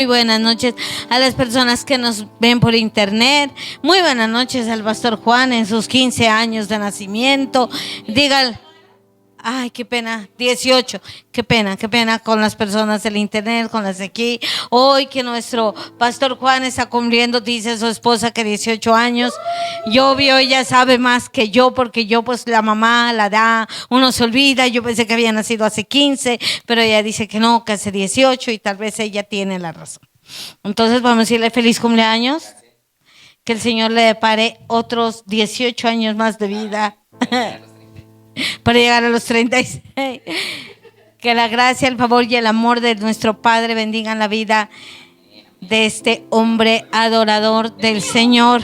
Muy buenas noches a las personas que nos ven por internet. Muy buenas noches al pastor Juan en sus 15 años de nacimiento. Digan, ay, qué pena, 18. Qué pena con las personas del internet, con las de aquí. Hoy que nuestro pastor Juan está cumpliendo, dice su esposa que 18 años. Yo obvio, ella sabe más que yo, porque yo pues la mamá la da, uno se olvida. Yo pensé que había nacido hace 15, pero ella dice que no, que hace 18 y tal vez ella tiene la razón. Entonces vamos a decirle feliz cumpleaños. Que el Señor le depare otros 18 años más de vida. Para llegar a los 36. Que la gracia, el favor y el amor de nuestro Padre bendigan la vida de este hombre adorador del Señor.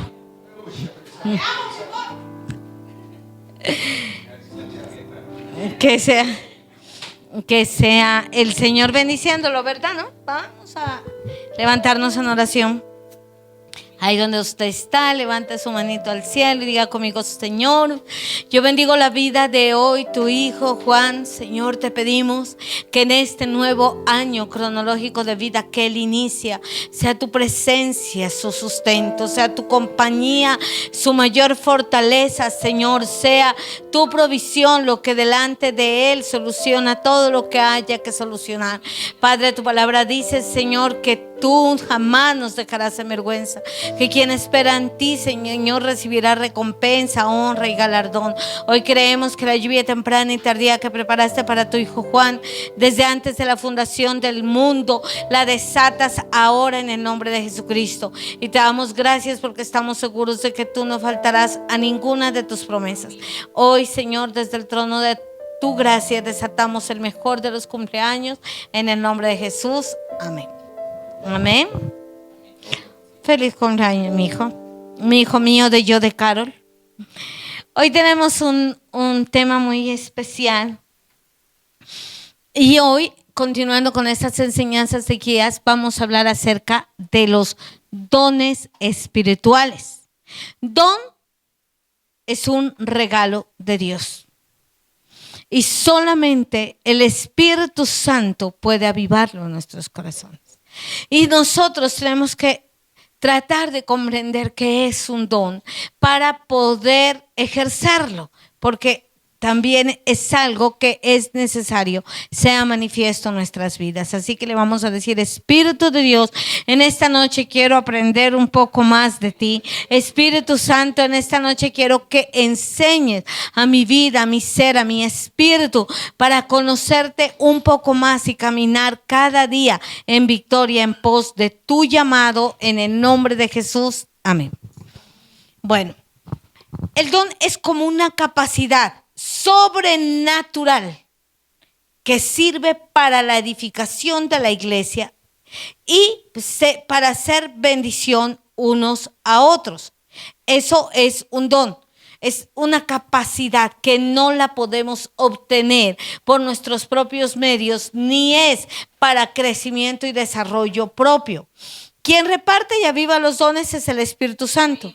Que sea el Señor bendiciéndolo, ¿verdad? ¿No? Vamos a levantarnos en oración. Ahí donde usted está, levante su manito al cielo y diga conmigo: Señor, yo bendigo la vida de hoy, tu hijo Juan. Señor, te pedimos que en este nuevo año cronológico de vida que él inicia, sea tu presencia su sustento, sea tu compañía su mayor fortaleza, Señor, sea tu provisión lo que delante de él soluciona todo lo que haya que solucionar. Padre, tu palabra dice, Señor, que tú jamás nos dejarás en vergüenza, que quien espera en ti, Señor, recibirá recompensa, honra y galardón. Hoy creemos que la lluvia temprana y tardía que preparaste para tu hijo Juan desde antes de la fundación del mundo, la desatas ahora en el nombre de Jesucristo. Y te damos gracias porque estamos seguros de que tú no faltarás a ninguna de tus promesas. Hoy, Señor, desde el trono de tu gracia desatamos el mejor de los cumpleaños en el nombre de Jesús. Amén. Amén. Feliz cumpleaños, mi hijo mío de yo de Carol. Hoy tenemos un tema muy especial. Y hoy, continuando con estas enseñanzas de guías, vamos a hablar acerca de los dones espirituales. Don es un regalo de Dios. Y solamente el Espíritu Santo puede avivarlo en nuestros corazones. Y nosotros tenemos que tratar de comprender qué es un don para poder ejercerlo, porque también es algo que es necesario sea manifiesto en nuestras vidas. Así que le vamos a decir: Espíritu de Dios, en esta noche quiero aprender un poco más de ti. Espíritu Santo, en esta noche quiero que enseñes a mi vida, a mi ser, a mi espíritu, para conocerte un poco más y caminar cada día en victoria en pos de tu llamado, en el nombre de Jesús. Amén. Bueno, el don es como una capacidad sobrenatural que sirve para la edificación de la iglesia y para hacer bendición unos a otros. Eso es un don. Es una capacidad que no la podemos obtener por nuestros propios medios, ni es para crecimiento y desarrollo propio. Quien reparte y aviva los dones es el Espíritu Santo.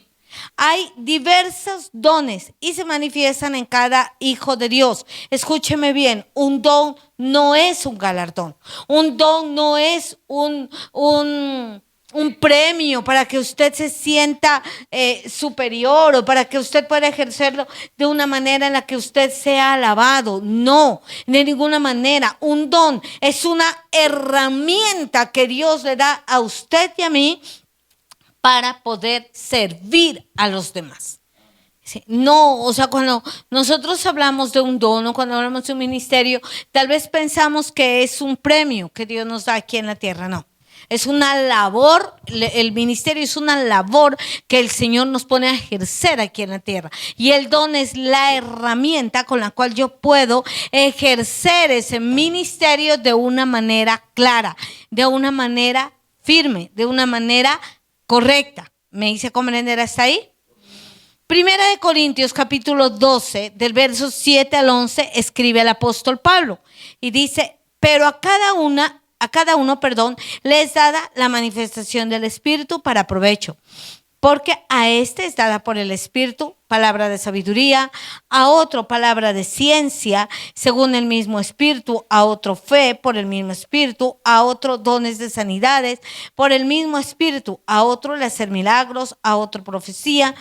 Hay diversos dones y se manifiestan en cada hijo de Dios. Escúcheme bien, un don no es un galardón. Un don no es un premio para que usted se sienta superior o para que usted pueda ejercerlo de una manera en la que usted sea alabado. No, de ninguna manera. Un don es una herramienta que Dios le da a usted y a mí para poder servir a los demás. Sí, no, o sea, cuando nosotros hablamos de un don o cuando hablamos de un ministerio, tal vez pensamos que es un premio que Dios nos da aquí en la tierra. No, es una labor, el ministerio es una labor que el Señor nos pone a ejercer aquí en la tierra. Y el don es la herramienta con la cual yo puedo ejercer ese ministerio de una manera clara, de una manera firme, de una manera correcta. ¿Me hice comprender hasta ahí? Primera de Corintios capítulo 12, del verso 7 al 11, escribe el apóstol Pablo y dice: pero a cada uno, le es dada la manifestación del Espíritu para provecho, porque a este es dada por el Espíritu palabra de sabiduría, a otro palabra de ciencia, según el mismo Espíritu, a otro fe por el mismo Espíritu, a otro dones de sanidades por el mismo Espíritu, a otro el hacer milagros, a otro profecía,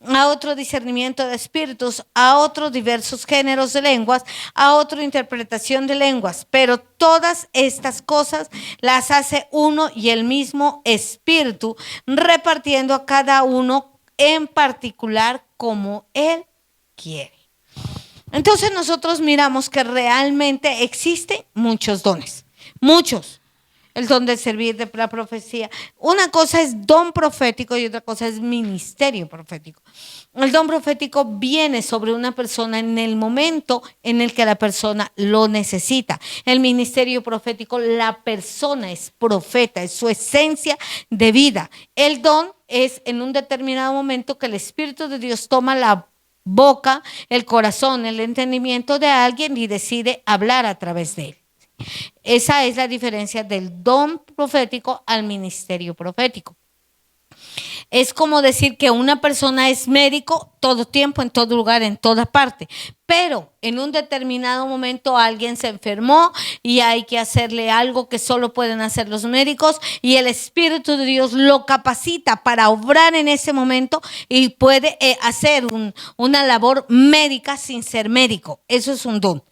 a otro discernimiento de espíritus, a otro diversos géneros de lenguas, a otro interpretación de lenguas. Pero todas estas cosas las hace uno y el mismo Espíritu, repartiendo a cada uno en particular como Él quiere. Entonces nosotros miramos que realmente existen muchos dones, muchos. El don de servir, de la profecía. Una cosa es don profético y otra cosa es ministerio profético. El don profético viene sobre una persona en el momento en el que la persona lo necesita. El ministerio profético, la persona es profeta, es su esencia de vida. El don es en un determinado momento que el Espíritu de Dios toma la boca, el corazón, el entendimiento de alguien y decide hablar a través de él. Esa es la diferencia del don profético al ministerio profético. Es como decir que una persona es médico todo tiempo, en todo lugar, en toda parte, pero en un determinado momento alguien se enfermó y hay que hacerle algo que solo pueden hacer los médicos y el Espíritu de Dios lo capacita para obrar en ese momento y puede hacer una labor médica sin ser médico. Eso es un don.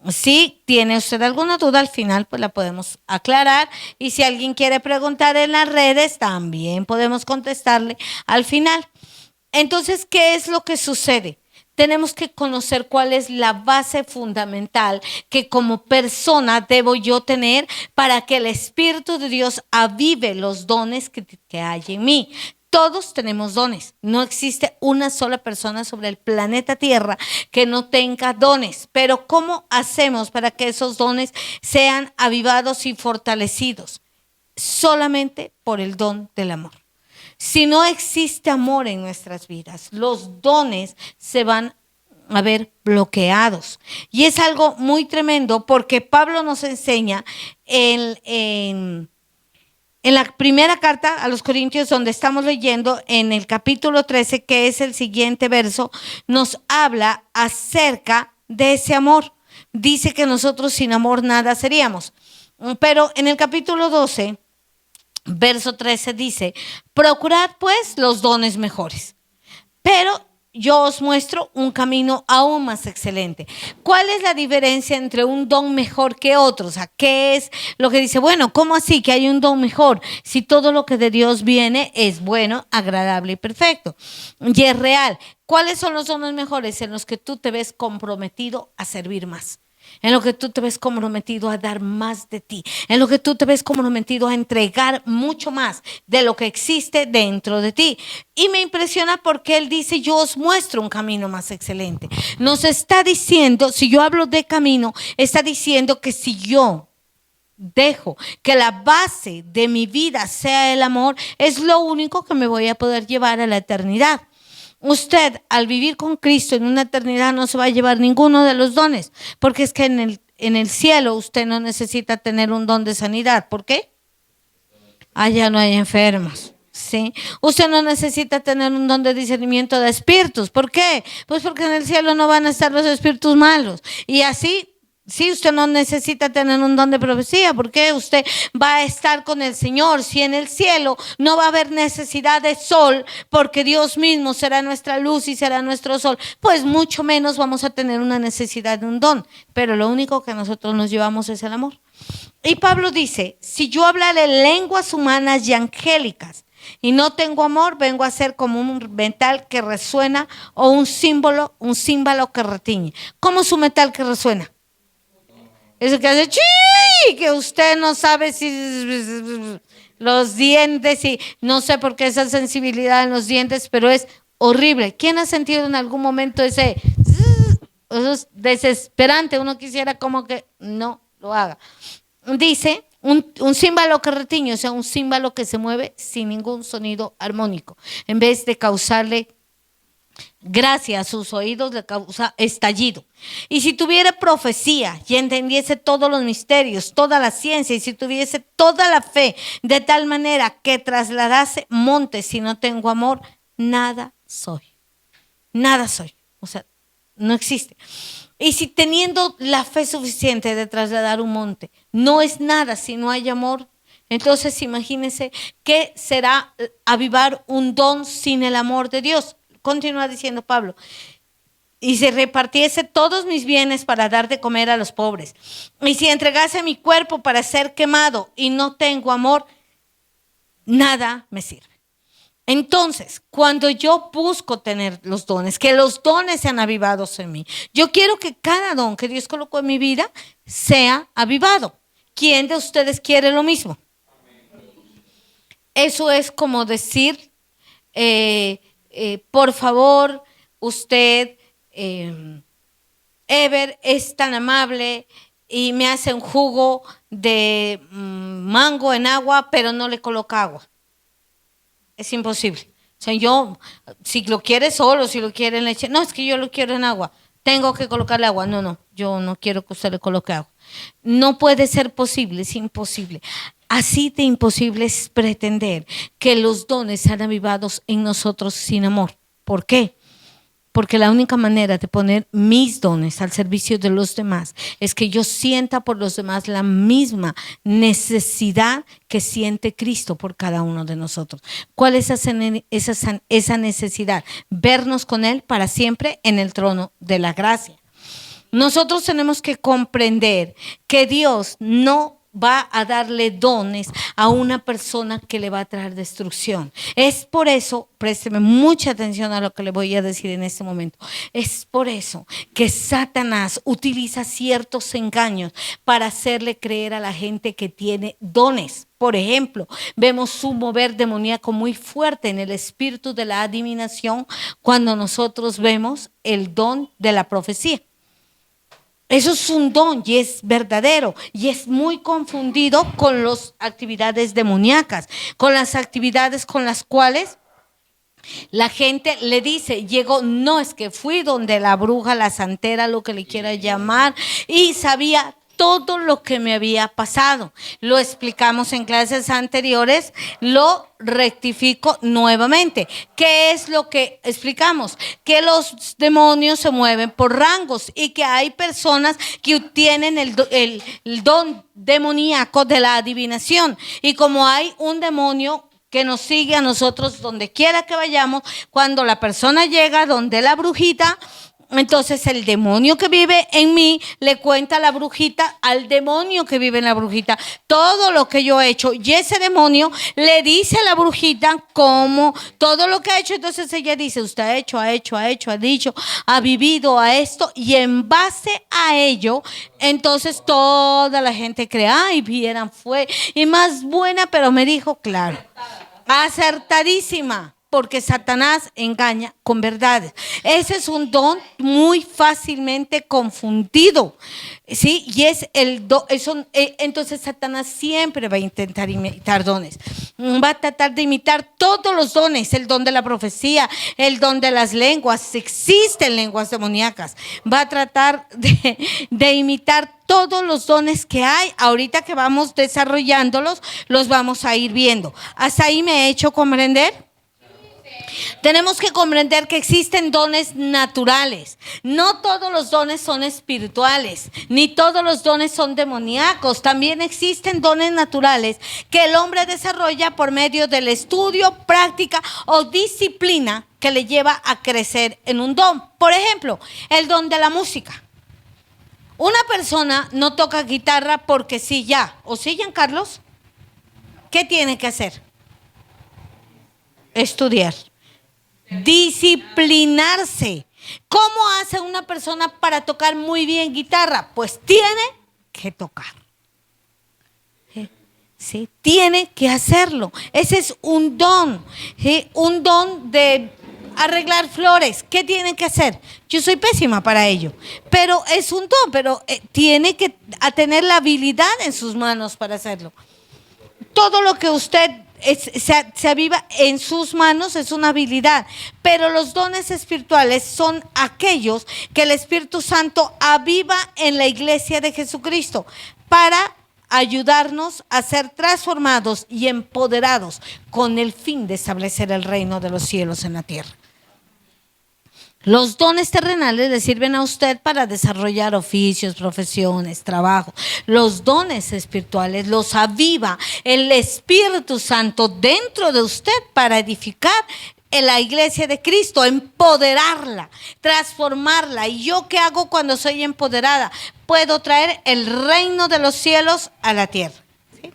Si tiene usted alguna duda, al final pues la podemos aclarar, y si alguien quiere preguntar en las redes, también podemos contestarle al final. Entonces, ¿qué es lo que sucede? Tenemos que conocer cuál es la base fundamental que como persona debo yo tener para que el Espíritu de Dios avive los dones que hay en mí. Todos tenemos dones. No existe una sola persona sobre el planeta Tierra que no tenga dones. Pero ¿cómo hacemos para que esos dones sean avivados y fortalecidos? Solamente por el don del amor. Si no existe amor en nuestras vidas, los dones se van a ver bloqueados. Y es algo muy tremendo porque Pablo nos enseña en la primera carta a los Corintios, donde estamos leyendo en el capítulo 13, que es el siguiente verso, nos habla acerca de ese amor. Dice que nosotros sin amor nada seríamos. Pero en el capítulo 12, verso 13 dice, procurad pues los dones mejores, pero yo os muestro un camino aún más excelente. ¿Cuál es la diferencia entre un don mejor que otro? O sea, ¿qué es lo que dice? Bueno, ¿cómo así que hay un don mejor? Si todo lo que de Dios viene es bueno, agradable y perfecto. Y es real. ¿Cuáles son los dones mejores? En los que tú te ves comprometido a servir más. En lo que tú te ves comprometido a dar más de ti, en lo que tú te ves comprometido a entregar mucho más de lo que existe dentro de ti. Y me impresiona porque él dice, yo os muestro un camino más excelente. Nos está diciendo, si yo hablo de camino, está diciendo que si yo dejo que la base de mi vida sea el amor, es lo único que me voy a poder llevar a la eternidad. Usted, al vivir con Cristo en una eternidad, no se va a llevar ninguno de los dones, porque es que en el cielo usted no necesita tener un don de sanidad. ¿Por qué? Allá no hay enfermos. ¿Sí? Usted no necesita tener un don de discernimiento de espíritus. ¿Por qué? Pues porque en el cielo no van a estar los espíritus malos. Y así, sí, usted no necesita tener un don de profecía, porque usted va a estar con el Señor. Si en el cielo no va a haber necesidad de sol, porque Dios mismo será nuestra luz y será nuestro sol, pues mucho menos vamos a tener una necesidad de un don. Pero lo único que nosotros nos llevamos es el amor. Y Pablo dice, si yo hablaré lenguas humanas y angélicas y no tengo amor, vengo a ser como un metal que resuena o un címbalo que retiñe. ¿Cómo es un metal que resuena? Eso que hace chi, que usted no sabe si los dientes, y no sé por qué esa sensibilidad en los dientes, pero es horrible. ¿Quién ha sentido en algún momento ese? Eso es desesperante. Uno quisiera como que no lo haga. Dice un címbalo que retiñe, o sea, un címbalo que se mueve sin ningún sonido armónico. En vez de causarle gracia a sus oídos, le causa estallido. Y si tuviera profecía y entendiese todos los misterios, toda la ciencia, y si tuviese toda la fe, de tal manera que trasladase montes, si no tengo amor, nada soy. nada soy. O sea, no existe. Y si teniendo la fe suficiente de trasladar un monte, no es nada si no hay amor, entonces imagínense qué será avivar un don sin el amor de Dios. Continúa diciendo Pablo. Y si repartiese todos mis bienes para dar de comer a los pobres, y si entregase mi cuerpo para ser quemado y no tengo amor, nada me sirve. Entonces, cuando yo busco tener los dones, que los dones sean avivados en mí, yo quiero que cada don que Dios colocó en mi vida sea avivado. ¿Quién de ustedes quiere lo mismo? Eso es como decir, por favor, usted, Ever, es tan amable y me hace un jugo de mango en agua, pero no le coloca agua. Es imposible. O sea, yo, si lo quiere solo, si lo quiere en leche, no, es que yo lo quiero en agua. Tengo que colocarle agua. No, yo no quiero que usted le coloque agua. No puede ser posible, es imposible. Así de imposible es pretender que los dones sean avivados en nosotros sin amor. ¿Por qué? Porque la única manera de poner mis dones al servicio de los demás es que yo sienta por los demás la misma necesidad que siente Cristo por cada uno de nosotros. ¿Cuál es esa necesidad? Vernos con Él para siempre en el trono de la gracia. Nosotros tenemos que comprender que Dios no va a darle dones a una persona que le va a traer destrucción. Es por eso, présteme mucha atención a lo que le voy a decir en este momento, es por eso que Satanás utiliza ciertos engaños para hacerle creer a la gente que tiene dones. Por ejemplo, vemos un mover demoníaco muy fuerte en el espíritu de la adivinación cuando nosotros vemos el don de la profecía. Eso es un don y es verdadero y es muy confundido con las actividades demoníacas, con las actividades con las cuales la gente le dice, llegó, no, es que fui donde la bruja, la santera, lo que le quiera llamar, y sabía todo lo que me había pasado. Lo explicamos en clases anteriores, lo rectifico nuevamente. ¿Qué es lo que explicamos? Que los demonios se mueven por rangos y que hay personas que tienen el don demoníaco de la adivinación. Y como hay un demonio que nos sigue a nosotros donde quiera que vayamos, cuando la persona llega donde la brujita, entonces el demonio que vive en mí le cuenta a la brujita, al demonio que vive en la brujita, todo lo que yo he hecho. Y ese demonio le dice a la brujita como todo lo que ha hecho. Entonces ella dice, usted ha dicho, ha vivido a esto. Y en base a ello, entonces toda la gente cree, ay, vieran, fue y más buena, pero me dijo, claro, acertadísima. Porque Satanás engaña con verdades. Ese es un don muy fácilmente confundido, ¿sí? Y es el don. Entonces Satanás siempre va a intentar imitar dones. Va a tratar de imitar todos los dones, el don de la profecía, el don de las lenguas. Existen lenguas demoníacas. Va a tratar de imitar todos los dones que hay. Ahorita que vamos desarrollándolos, los vamos a ir viendo. ¿Hasta ahí me he hecho comprender? Tenemos que comprender que existen dones naturales. No todos los dones son espirituales, ni todos los dones son demoníacos. También existen dones naturales que el hombre desarrolla por medio del estudio, práctica o disciplina que le lleva a crecer en un don. Por ejemplo, el don de la música. Una persona no toca guitarra porque sí ya. ¿O sí, Giancarlos? ¿Qué tiene que hacer? Estudiar. Disciplinarse. ¿Cómo hace una persona para tocar muy bien guitarra? Pues tiene que tocar. ¿Sí? Tiene que hacerlo. Ese es un don. ¿Sí? Un don de arreglar flores. ¿Qué tiene que hacer? Yo soy pésima para ello. Pero es un don, pero tiene que tener la habilidad en sus manos para hacerlo. Todo lo que usted se aviva en sus manos es una habilidad, pero los dones espirituales son aquellos que el Espíritu Santo aviva en la iglesia de Jesucristo para ayudarnos a ser transformados y empoderados con el fin de establecer el reino de los cielos en la tierra. Los dones terrenales le sirven a usted para desarrollar oficios, profesiones, trabajo. Los dones espirituales los aviva el Espíritu Santo dentro de usted para edificar en la iglesia de Cristo, empoderarla, transformarla. ¿Y yo qué hago cuando soy empoderada? Puedo traer el reino de los cielos a la tierra. ¿Sí?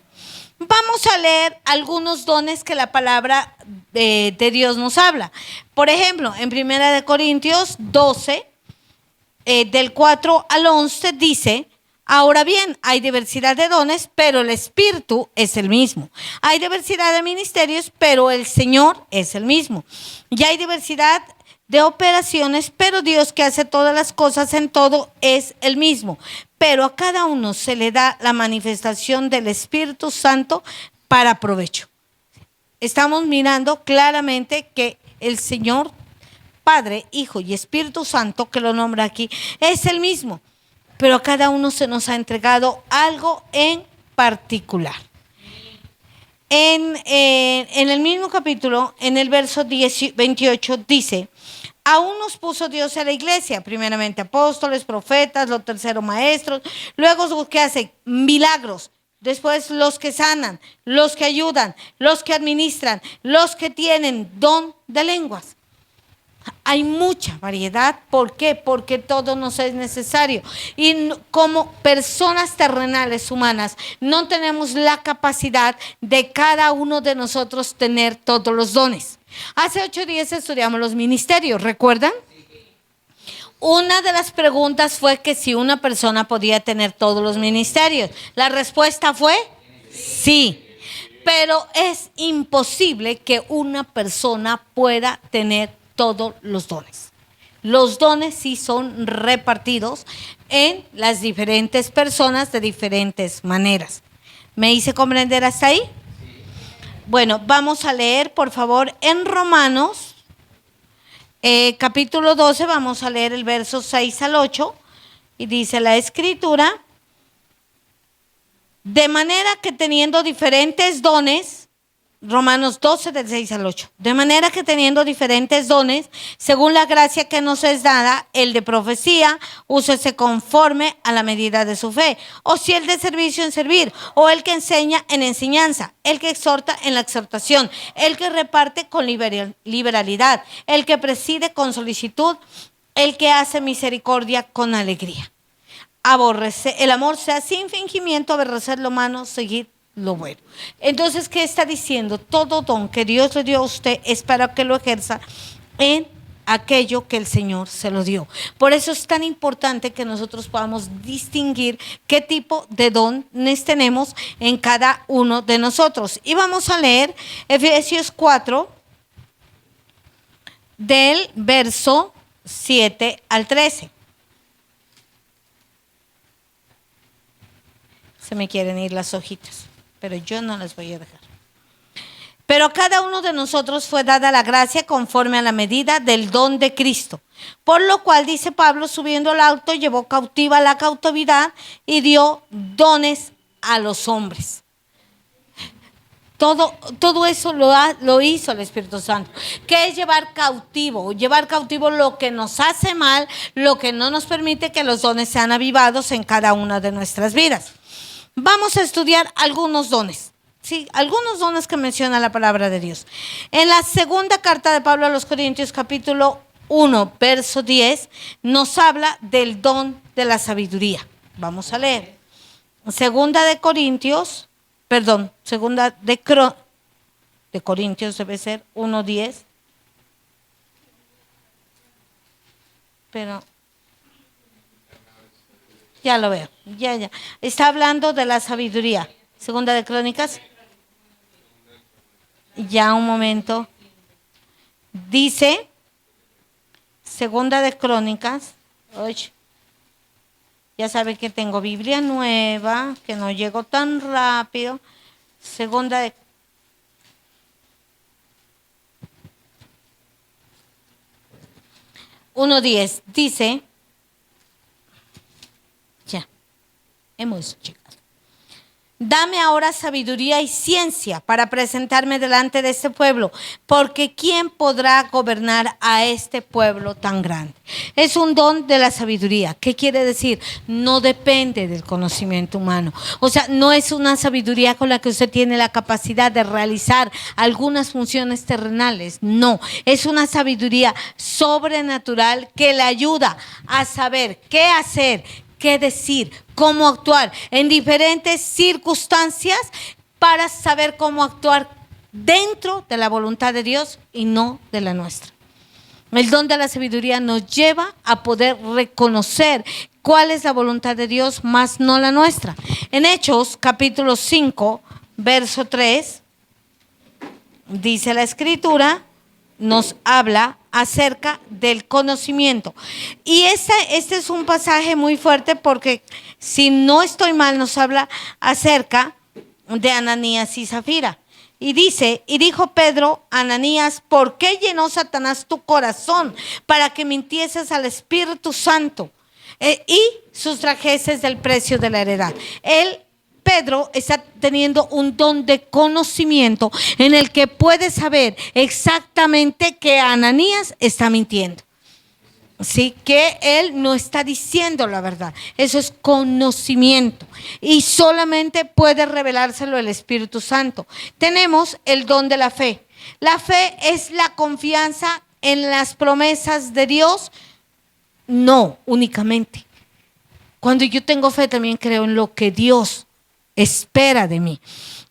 Vamos a leer algunos dones que la palabra de Dios nos habla. Por ejemplo, en 1 Corintios 12, del 4 al 11 dice: ahora bien, hay diversidad de dones, pero el Espíritu es el mismo. Hay diversidad de ministerios, pero el Señor es el mismo. Y hay diversidad de operaciones, pero Dios, que hace todas las cosas en todo, es el mismo. Pero a cada uno se le da la manifestación del Espíritu Santo para provecho. Estamos mirando claramente que el Señor, Padre, Hijo y Espíritu Santo, que lo nombra aquí, es el mismo. Pero a cada uno se nos ha entregado algo en particular. En el mismo capítulo, en el verso 28, dice: aún nos puso Dios a la iglesia, primeramente apóstoles, profetas, los terceros maestros, luego los que hacen milagros, después los que sanan, los que ayudan, los que administran, los que tienen don de lenguas. Hay mucha variedad. ¿Por qué? Porque todo nos es necesario. Y como personas terrenales humanas, no tenemos la capacidad de cada uno de nosotros tener todos los dones. Hace 8 días estudiamos los ministerios, ¿recuerdan? Una de las preguntas fue que si una persona podía tener todos los ministerios. La respuesta fue sí. Pero es imposible que una persona pueda tener todos los dones. Los dones sí son repartidos en las diferentes personas de diferentes maneras. ¿Me hice comprender hasta ahí? Bueno, vamos a leer, por favor, en Romanos, capítulo 12, vamos a leer el verso 6 al 8, y dice la Escritura: de manera que teniendo diferentes dones, Romanos 12, del 6 al 8. De manera que teniendo diferentes dones, según la gracia que nos es dada, el de profecía, úsese conforme a la medida de su fe. O si el de servicio, en servir. O el que enseña, en enseñanza. El que exhorta, en la exhortación. El que reparte, con liberalidad. El que preside, con solicitud. El que hace misericordia, con alegría. El amor sea sin fingimiento, aborrecer lo malo, seguir lo bueno. Entonces, ¿qué está diciendo? Todo don que Dios le dio a usted es para que lo ejerza en aquello que el Señor se lo dio. Por eso es tan importante que nosotros podamos distinguir qué tipo de dones tenemos en cada uno de nosotros. Y vamos a leer Efesios 4, del verso 7 al 13. Se me quieren ir las hojitas, pero yo no las voy a dejar. Pero a cada uno de nosotros fue dada la gracia conforme a la medida del don de Cristo. Por lo cual, dice Pablo, subiendo al alto, llevó cautiva la cautividad y dio dones a los hombres. Todo eso lo hizo el Espíritu Santo. ¿Qué es llevar cautivo? Llevar cautivo lo que nos hace mal, lo que no nos permite que los dones sean avivados en cada una de nuestras vidas. Vamos a estudiar algunos dones, ¿sí? Algunos dones que menciona la palabra de Dios. En la segunda carta de Pablo a los Corintios, capítulo 1, verso 10, nos habla del don de la sabiduría. Vamos a leer. Segunda de Corintios debe ser 1:10. Pero ya lo veo, ya. Está hablando de la sabiduría. Segunda de Crónicas. Ya un momento. Dice, Segunda de Crónicas. Oye, ya sabe que tengo Biblia nueva, que no llego tan rápido. Segunda de 1:10 dice, ya, hemos llegado. Dame ahora sabiduría y ciencia para presentarme delante de este pueblo, porque ¿quién podrá gobernar a este pueblo tan grande? Es un don de la sabiduría. ¿Qué quiere decir? No depende del conocimiento humano. O sea, no es una sabiduría con la que usted tiene la capacidad de realizar algunas funciones terrenales. No, es una sabiduría sobrenatural que le ayuda a saber qué hacer, qué decir, cómo actuar en diferentes circunstancias para saber cómo actuar dentro de la voluntad de Dios y no de la nuestra. El don de la sabiduría nos lleva a poder reconocer cuál es la voluntad de Dios, más no la nuestra. En Hechos, capítulo 5, verso 3, dice la Escritura, nos habla acerca del conocimiento. Y este es un pasaje muy fuerte porque, si no estoy mal, nos habla acerca de Ananías y Zafira. Y dice, y dijo Pedro a Ananías, ¿por qué llenó Satanás tu corazón para que mintieses al Espíritu Santo y sustrajeses del precio de la heredad? Pedro está teniendo un don de conocimiento en el que puede saber exactamente que Ananías está mintiendo. Sí, que él no está diciendo la verdad. Eso es conocimiento. Y solamente puede revelárselo el Espíritu Santo. Tenemos el don de la fe. La fe es la confianza en las promesas de Dios, no únicamente. Cuando yo tengo fe, también creo en lo que Dios espera de mí.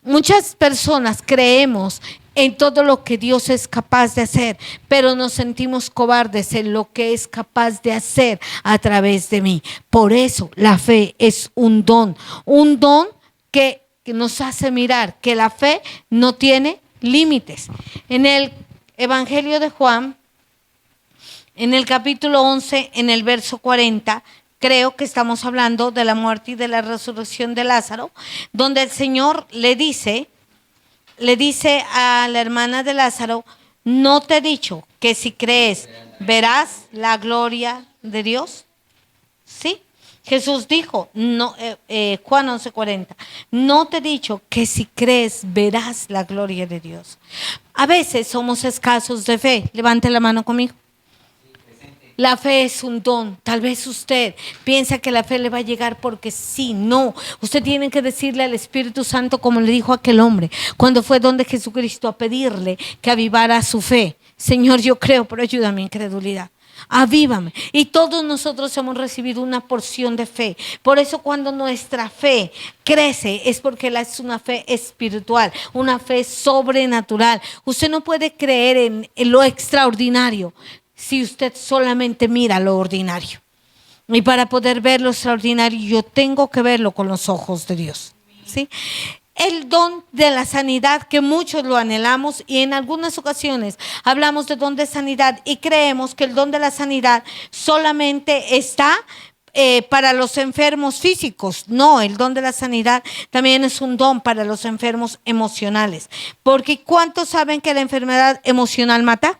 Muchas personas creemos en todo lo que Dios es capaz de hacer, pero nos sentimos cobardes en lo que es capaz de hacer a través de mí. Por eso la fe es un don que nos hace mirar que la fe no tiene límites. En el Evangelio de Juan, en el capítulo 11, en el verso 40, creo que estamos hablando de la muerte y de la resurrección de Lázaro, donde el Señor le dice a la hermana de Lázaro, ¿no te he dicho que si crees verás la gloria de Dios? ¿Sí? Jesús dijo, no, Juan 11:40, no te he dicho que si crees verás la gloria de Dios. A veces somos escasos de fe. Levante la mano conmigo. La fe es un don. Tal vez usted piensa que la fe le va a llegar porque sí, no. Usted tiene que decirle al Espíritu Santo, como le dijo aquel hombre cuando fue donde Jesucristo a pedirle que avivara su fe. Señor, yo creo, pero ayuda a mi incredulidad. Avívame. Y todos nosotros hemos recibido una porción de fe. Por eso cuando nuestra fe crece es porque es una fe espiritual, una fe sobrenatural. Usted no puede creer en lo extraordinario si usted solamente mira lo ordinario. Y para poder ver lo extraordinario, yo tengo que verlo con los ojos de Dios. ¿Sí? El don de la sanidad, que muchos lo anhelamos, y en algunas ocasiones hablamos de don de sanidad y creemos que el don de la sanidad solamente está para los enfermos físicos. No, el don de la sanidad también es un don para los enfermos emocionales. Porque ¿cuántos saben que la enfermedad emocional mata?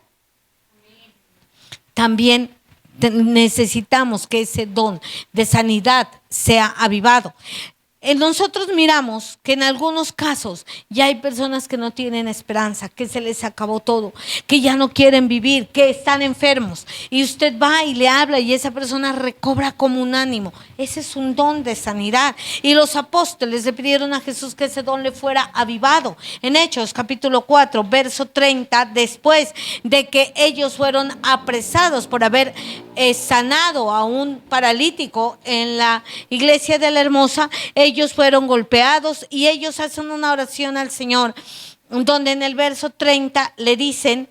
También necesitamos que ese don de sanidad sea avivado. Nosotros miramos que en algunos casos ya hay personas que no tienen esperanza, que se les acabó todo, que ya no quieren vivir, que están enfermos. Y usted va y le habla y esa persona recobra como un ánimo. Ese es un don de sanidad. Y los apóstoles le pidieron a Jesús que ese don le fuera avivado. En Hechos capítulo 4, verso 30, después de que ellos fueron apresados por haber sanado a un paralítico en la iglesia de la Hermosa, ellos fueron golpeados y ellos hacen una oración al Señor, donde en el verso 30 le dicen,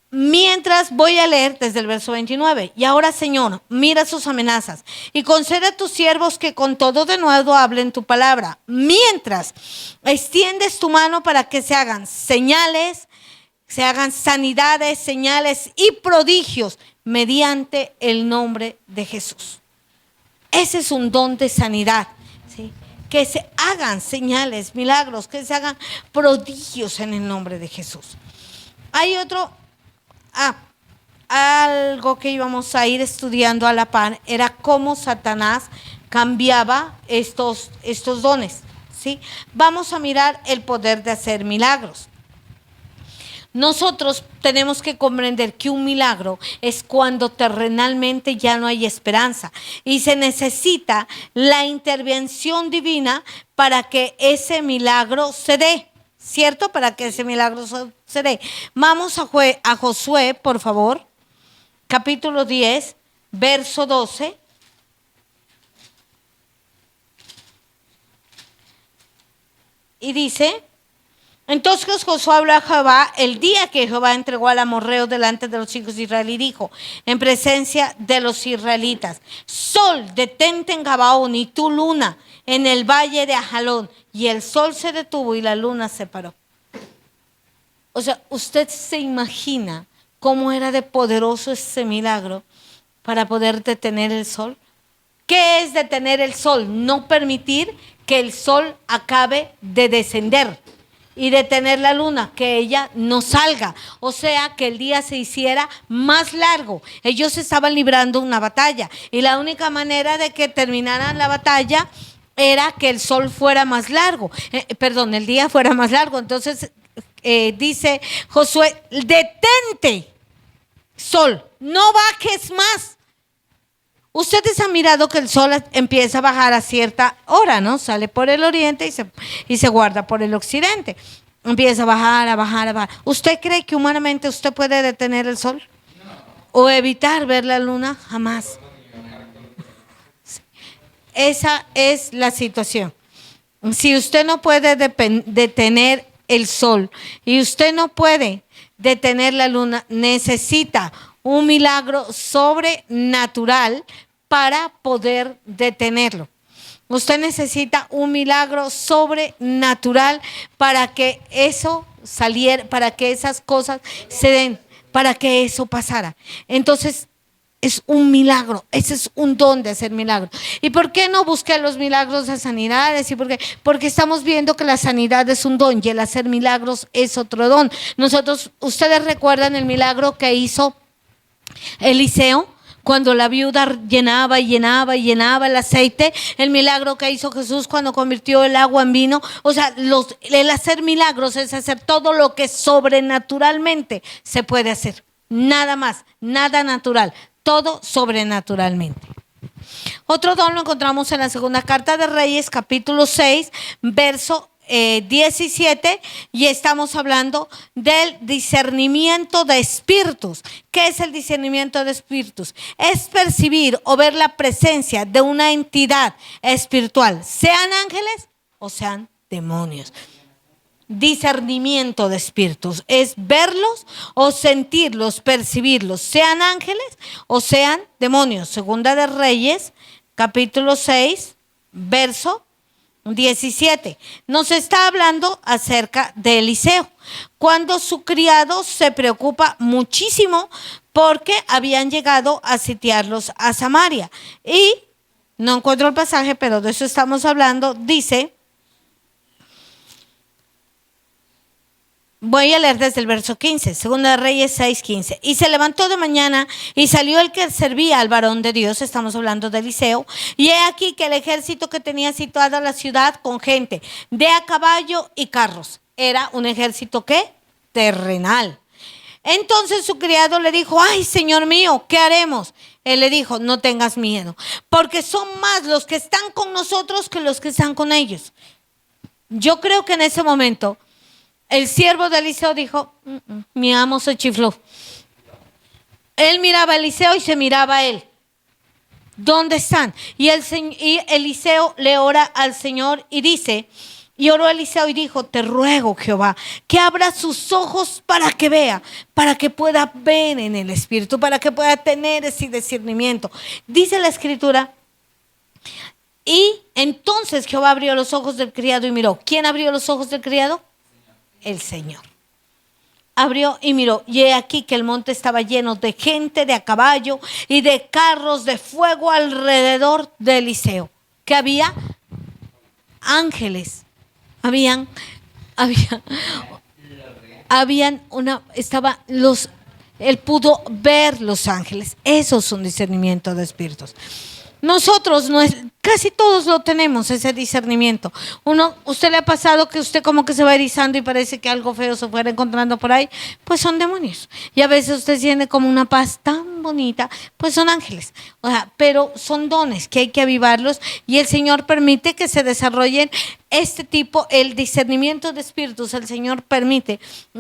mientras, voy a leer desde el verso 29, y ahora Señor, mira sus amenazas y concede a tus siervos que con todo de nuevo hablen tu palabra, mientras extiendes tu mano para que se hagan señales, se hagan sanidades, señales y prodigios mediante el nombre de Jesús. Ese es un don de sanidad, ¿sí? Que se hagan señales, milagros, que se hagan prodigios en el nombre de Jesús. Hay algo que íbamos a ir estudiando a la par, era cómo Satanás cambiaba estos dones. ¿sí? Vamos a mirar el poder de hacer milagros. Nosotros tenemos que comprender que un milagro es cuando terrenalmente ya no hay esperanza y se necesita la intervención divina para que ese milagro se dé, ¿cierto? Para que ese milagro se dé. Vamos a Josué, por favor, capítulo 10, verso 12. Y dice: entonces Josué habló a Jehová el día que Jehová entregó al amorreo delante de los hijos de Israel y dijo, en presencia de los israelitas: sol, detente en Gabaón, y tú, luna, en el valle de Ajalón. Y el sol se detuvo y la luna se paró. O sea, usted se imagina cómo era de poderoso ese milagro para poder detener el sol. ¿Qué es detener el sol? No permitir que el sol acabe de descender. Y detener la luna, que ella no salga, o sea, que el día se hiciera más largo. Ellos estaban librando una batalla y la única manera de que terminaran la batalla era que el sol fuera más largo, el día fuera más largo. Entonces dice Josué: detente, sol, no bajes más. Ustedes han mirado que el sol empieza a bajar a cierta hora, ¿no? Sale por el oriente y se guarda por el occidente. Empieza a bajar, a bajar, a bajar. ¿Usted cree que humanamente usted puede detener el sol? No. ¿O evitar ver la luna? Jamás. Esa es la situación. Si usted no puede detener el sol y usted no puede detener la luna, necesita un milagro sobrenatural para poder detenerlo. Usted necesita un milagro sobrenatural para que eso saliera, para que esas cosas se den, para que eso pasara. Entonces, es un milagro, ese es un don de hacer milagros. ¿Y por qué no busqué los milagros de sanidades? ¿Y por qué? Porque estamos viendo que la sanidad es un don y el hacer milagros es otro don. Ustedes recuerdan el milagro que hizo Eliseo, cuando la viuda llenaba y llenaba y llenaba el aceite, el milagro que hizo Jesús cuando convirtió el agua en vino. O sea, el hacer milagros es hacer todo lo que sobrenaturalmente se puede hacer. Nada más, nada natural, todo sobrenaturalmente. Otro don lo encontramos en la segunda carta de Reyes, capítulo 6, verso 17, y estamos hablando del discernimiento de espíritus. ¿Qué es el discernimiento de espíritus? Es percibir o ver la presencia de una entidad espiritual, sean ángeles o sean demonios. Discernimiento de espíritus es verlos o sentirlos, percibirlos, sean ángeles o sean demonios. Segunda de Reyes, capítulo 6, verso 17. Nos está hablando acerca de Eliseo, cuando su criado se preocupa muchísimo porque habían llegado a sitiarlos a Samaria. Y no encuentro el pasaje, pero de eso estamos hablando. Dice, voy a leer desde el verso 15, Segunda de Reyes 6, 15. Y se levantó de mañana y salió el que servía al varón de Dios, estamos hablando de Eliseo, y he aquí que el ejército que tenía situada la ciudad con gente de a caballo y carros, era un ejército ¿qué? Terrenal. Entonces su criado le dijo: ay, señor mío, ¿qué haremos? Él le dijo: no tengas miedo, porque son más los que están con nosotros que los que están con ellos. Yo creo que en ese momento el siervo de Eliseo dijo: mi amo se chifló. Él miraba a Eliseo y se miraba a él. ¿Dónde están? Y Eliseo le ora al Señor y dice, y oró Eliseo y dijo: te ruego, Jehová, que abra sus ojos para que vea, para que pueda ver en el espíritu, para que pueda tener ese discernimiento. Dice la escritura, y entonces Jehová abrió los ojos del criado y miró. ¿Quién abrió los ojos del criado? El Señor. Abrió y miró, y he aquí que el monte estaba lleno de gente de a caballo y de carros de fuego alrededor de Eliseo. Que había ángeles, él pudo ver los ángeles. Eso es un discernimiento de espíritus. Nosotros Casi todos lo tenemos, ese discernimiento. ¿Usted le ha pasado que usted como que se va erizando y parece que algo feo se fuera encontrando por ahí? Pues son demonios. Y a veces usted siente como una paz tan bonita, pues son ángeles. O sea, pero son dones que hay que avivarlos y el Señor permite que se desarrollen este tipo, el discernimiento de espíritus. El Señor permite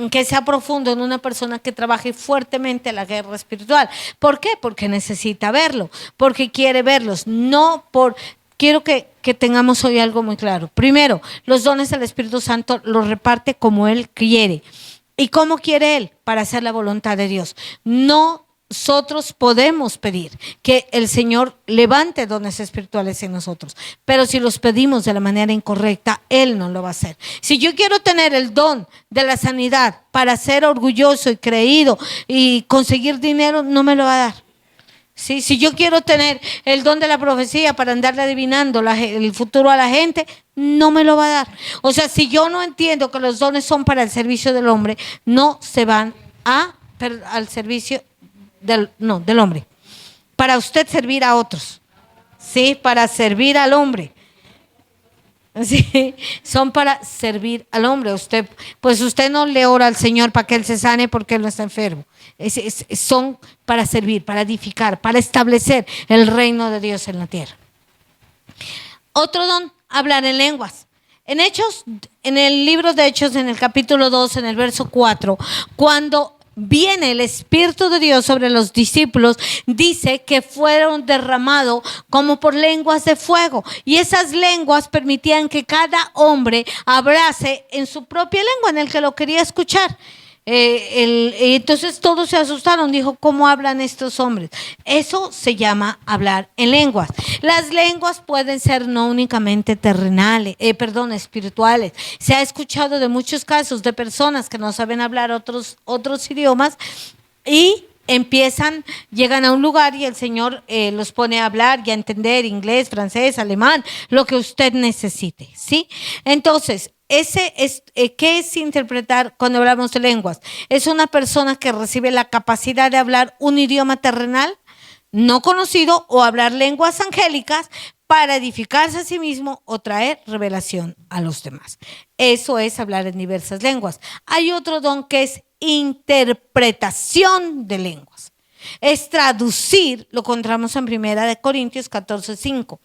que sea profundo en una persona que trabaje fuertemente la guerra espiritual. ¿Por qué? Porque necesita verlo, porque quiere verlos, no por... Quiero que tengamos hoy algo muy claro. Primero, los dones del Espíritu Santo los reparte como Él quiere. ¿Y cómo quiere Él? Para hacer la voluntad de Dios. Nosotros podemos pedir que el Señor levante dones espirituales en nosotros, pero si los pedimos de la manera incorrecta, Él no lo va a hacer. Si yo quiero tener el don de la sanidad para ser orgulloso y creído y conseguir dinero, no me lo va a dar. ¿Sí? Si yo quiero tener el don de la profecía para andarle adivinando el futuro a la gente, no me lo va a dar. O sea, si yo no entiendo que los dones son para el servicio del hombre, no se van al servicio del hombre. Para usted servir a otros, ¿sí? Para servir al hombre. Sí, son para servir al hombre. Usted no le ora al Señor para que Él se sane porque Él no está enfermo. Son para servir, para edificar, para establecer el reino de Dios en la tierra. Otro don, hablar en lenguas. En el libro de Hechos, en el capítulo 2, en el verso 4, cuando viene el Espíritu de Dios sobre los discípulos, dice que fueron derramados como por lenguas de fuego, y esas lenguas permitían que cada hombre hablase en su propia lengua, en el que lo quería escuchar. Entonces todos se asustaron, dijo, ¿cómo hablan estos hombres? Eso se llama hablar en lenguas. Las lenguas pueden ser no únicamente espirituales. Se ha escuchado de muchos casos de personas que no saben hablar otros idiomas y llegan a un lugar y el Señor los pone a hablar y a entender inglés, francés, alemán, lo que usted necesite, ¿sí? Entonces, ¿qué es interpretar cuando hablamos de lenguas? Es una persona que recibe la capacidad de hablar un idioma terrenal no conocido o hablar lenguas angélicas para edificarse a sí mismo o traer revelación a los demás. Eso es hablar en diversas lenguas. Hay otro don que es interpretación de lenguas. Es traducir, lo encontramos en 1 Corintios 14:5.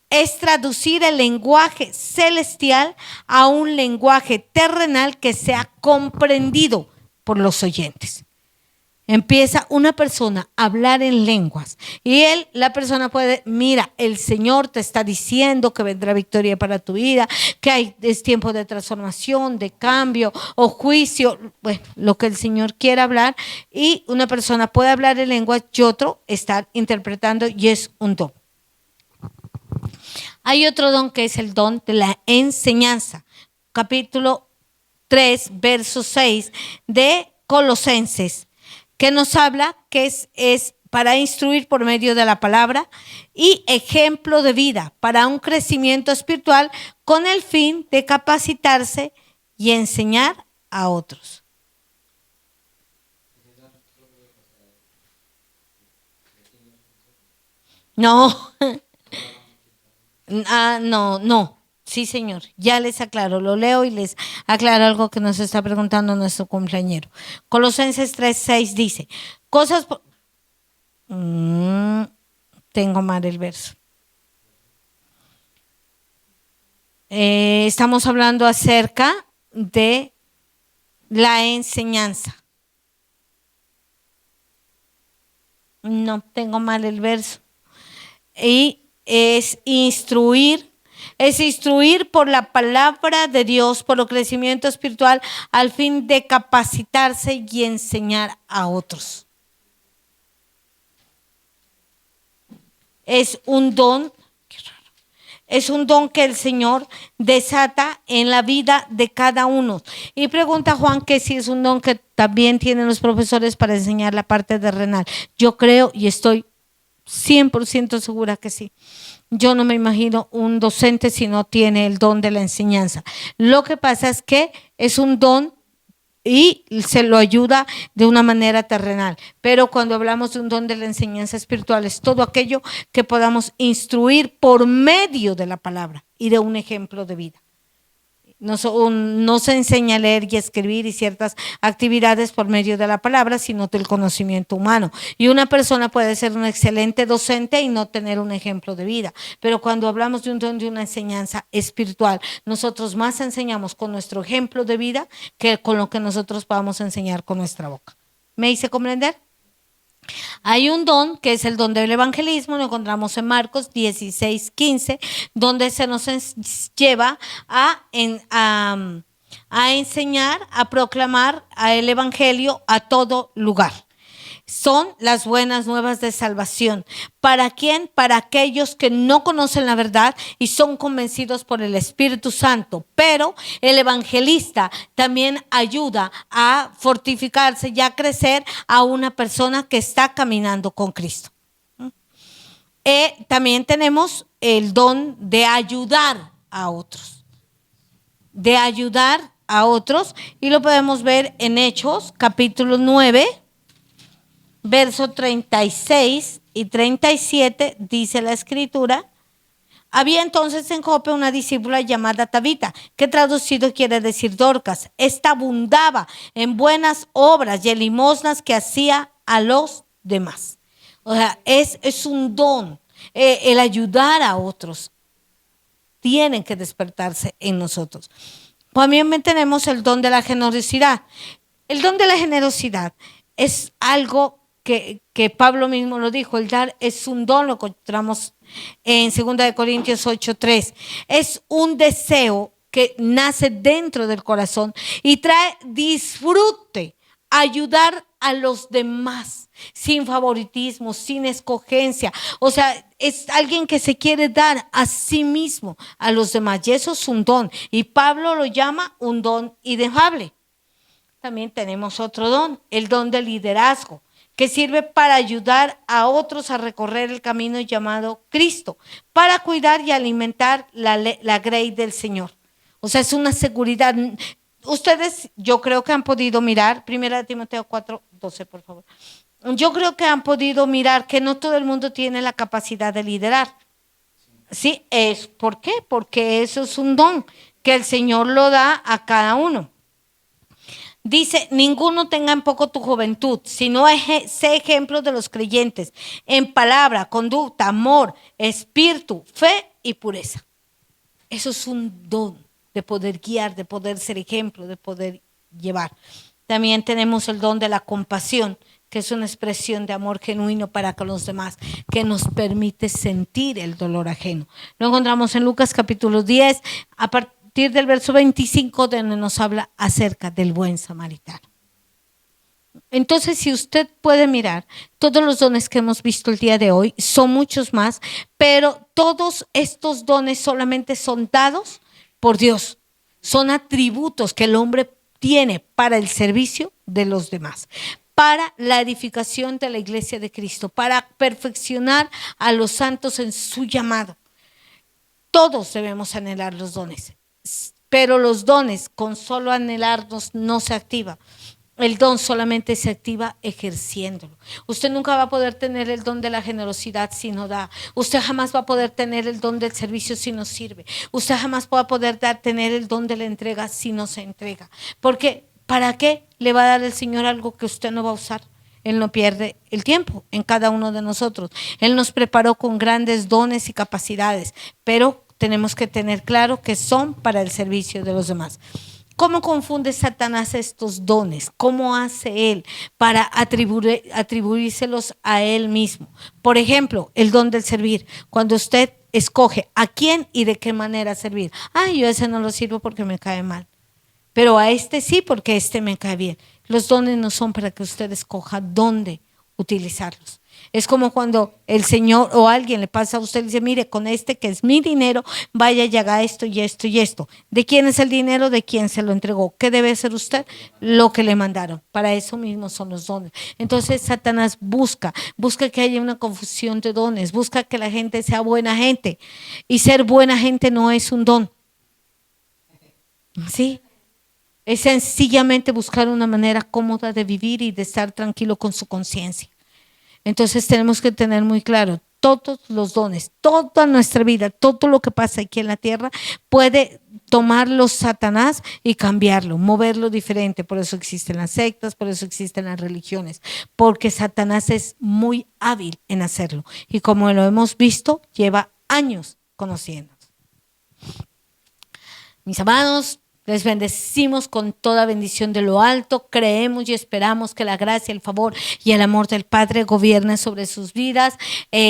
Es traducir el lenguaje celestial a un lenguaje terrenal que sea comprendido por los oyentes. Empieza una persona a hablar en lenguas y la persona puede, mira, el Señor te está diciendo que vendrá victoria para tu vida, que es tiempo de transformación, de cambio o juicio, bueno, lo que el Señor quiera hablar, y una persona puede hablar en lenguas y otro estar interpretando, y es un don. Hay otro don que es el don de la enseñanza. Capítulo 3, verso 6 de Colosenses, que nos habla que es para instruir por medio de la palabra y ejemplo de vida para un crecimiento espiritual con el fin de capacitarse y enseñar a otros. No. No. Sí, señor. Ya les aclaro, lo leo y les aclaro algo que nos está preguntando nuestro compañero. Colosenses 3:6 dice, tengo mal el verso. Estamos hablando acerca de la enseñanza. No, tengo mal el verso. Y es instruir por la palabra de Dios, por el crecimiento espiritual, al fin de capacitarse y enseñar a otros. Es un don, que el Señor desata en la vida de cada uno. Y pregunta Juan que si es un don que también tienen los profesores para enseñar la parte terrenal. Yo creo y estoy 100% segura que sí. Yo no me imagino un docente si no tiene el don de la enseñanza. Lo que pasa es que es un don y se lo ayuda de una manera terrenal. Pero cuando hablamos de un don de la enseñanza espiritual, es todo aquello que podamos instruir por medio de la palabra y de un ejemplo de vida. No se enseña a leer y a escribir y ciertas actividades por medio de la palabra, sino del conocimiento humano. Y una persona puede ser un excelente docente y no tener un ejemplo de vida. Pero cuando hablamos de un don de una enseñanza espiritual, nosotros más enseñamos con nuestro ejemplo de vida que con lo que nosotros podamos enseñar con nuestra boca. ¿Me hice comprender? Hay un don que es el don del evangelismo, lo encontramos en Marcos 16:15, donde se nos lleva a enseñar, a proclamar el evangelio a todo lugar. Son las buenas nuevas de salvación. ¿Para quién? Para aquellos que no conocen la verdad y son convencidos por el Espíritu Santo. Pero el evangelista también ayuda a fortificarse y a crecer a una persona que está caminando con Cristo. También tenemos el don de ayudar a otros. De ayudar a otros. Y lo podemos ver en Hechos, capítulo 9. Verso 36 y 37 dice la escritura: había entonces en Jope una discípula llamada Tabita, que traducido quiere decir Dorcas. Esta abundaba en buenas obras y en limosnas que hacía a los demás. O sea, es un don, el ayudar a otros. Tienen que despertarse en nosotros. También tenemos el don de la generosidad. El don de la generosidad es algo que Pablo mismo lo dijo, el dar es un don, lo encontramos en 2 Corintios 8:3. Es un deseo que nace dentro del corazón y trae disfrute, ayudar a los demás, sin favoritismo, sin escogencia. O sea, es alguien que se quiere dar a sí mismo, a los demás, y eso es un don. Y Pablo lo llama un don inefable. También tenemos otro don, el don del liderazgo, que sirve para ayudar a otros a recorrer el camino llamado Cristo, para cuidar y alimentar la grey del Señor. O sea, es una seguridad. Ustedes, yo creo que han podido mirar, 1 Timoteo 4:12, por favor. Yo creo que han podido mirar que no todo el mundo tiene la capacidad de liderar. ¿Sí? ¿Por qué? Porque eso es un don que el Señor lo da a cada uno. Dice, ninguno tenga en poco tu juventud, sino sé ejemplo de los creyentes en palabra, conducta, amor, espíritu, fe y pureza. Eso es un don de poder guiar, de poder ser ejemplo, de poder llevar. También tenemos el don de la compasión, que es una expresión de amor genuino para con los demás, que nos permite sentir el dolor ajeno. Lo encontramos en Lucas capítulo 10, a partir del verso 25, donde nos habla acerca del buen samaritano. Entonces, si usted puede mirar, todos los dones que hemos visto el día de hoy son muchos más, pero todos estos dones solamente son dados por Dios. Son atributos que el hombre tiene para el servicio de los demás, para la edificación de la iglesia de Cristo, para perfeccionar a los santos en su llamado. Todos debemos anhelar los dones. Pero los dones con solo anhelarlos no se activa. El don solamente se activa ejerciéndolo. Usted nunca va a poder tener el don de la generosidad si no da. Usted jamás va a poder tener el don del servicio si no sirve. Usted jamás va a poder tener el don de la entrega si no se entrega. Porque ¿para qué le va a dar el Señor algo que usted no va a usar? Él no pierde el tiempo en cada uno de nosotros. Él nos preparó con grandes dones y capacidades, pero tenemos que tener claro que son para el servicio de los demás. ¿Cómo confunde Satanás estos dones? ¿Cómo hace él para atribuírselos a él mismo? Por ejemplo, el don del servir. Cuando usted escoge a quién y de qué manera servir. Yo ese no lo sirvo porque me cae mal. Pero a este sí porque este me cae bien. Los dones no son para que usted escoja dónde utilizarlos. Es como cuando el Señor o alguien le pasa a usted y dice, mire, con este que es mi dinero, vaya y haga esto y esto y esto. ¿De quién es el dinero? ¿De quién se lo entregó? ¿Qué debe hacer usted? Lo que le mandaron. Para eso mismo son los dones. Entonces Satanás busca que haya una confusión de dones, busca que la gente sea buena gente. Y ser buena gente no es un don. ¿Sí? Es sencillamente buscar una manera cómoda de vivir y de estar tranquilo con su conciencia. Entonces tenemos que tener muy claro, todos los dones, toda nuestra vida, todo lo que pasa aquí en la tierra, puede tomarlo Satanás y cambiarlo, moverlo diferente. Por eso existen las sectas, por eso existen las religiones, porque Satanás es muy hábil en hacerlo. Y como lo hemos visto, lleva años conociéndonos. Mis amados, les bendecimos con toda bendición de lo alto. Creemos y esperamos que la gracia, el favor y el amor del Padre gobiernen sobre sus vidas.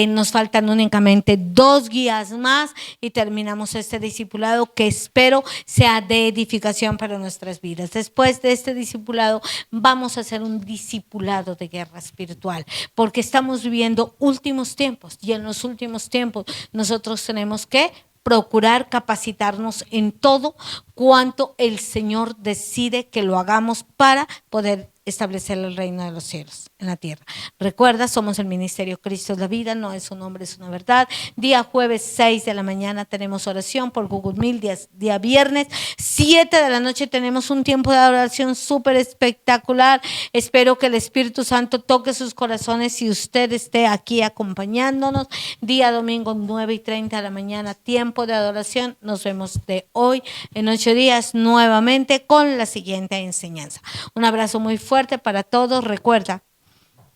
Nos faltan únicamente 2 guías más y terminamos este discipulado que espero sea de edificación para nuestras vidas. Después de este discipulado vamos a hacer un discipulado de guerra espiritual, porque estamos viviendo últimos tiempos y en los últimos tiempos nosotros tenemos que procurar capacitarnos en todo cuanto el Señor decide que lo hagamos para poder establecer el reino de los cielos en la tierra. Recuerda, somos el Ministerio Cristo es la Vida, no es un nombre, es una verdad. Día jueves 6 de la mañana tenemos oración por Google Meet, día viernes 7 de la noche tenemos un tiempo de adoración súper espectacular. Espero que el Espíritu Santo toque sus corazones y usted esté aquí acompañándonos. Día domingo 9:30 de la mañana, tiempo de adoración. Nos vemos de hoy en 8 días nuevamente con la siguiente enseñanza. Un abrazo muy fuerte para todos. Recuerda,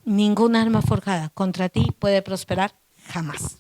ningún arma forjada contra ti puede prosperar jamás.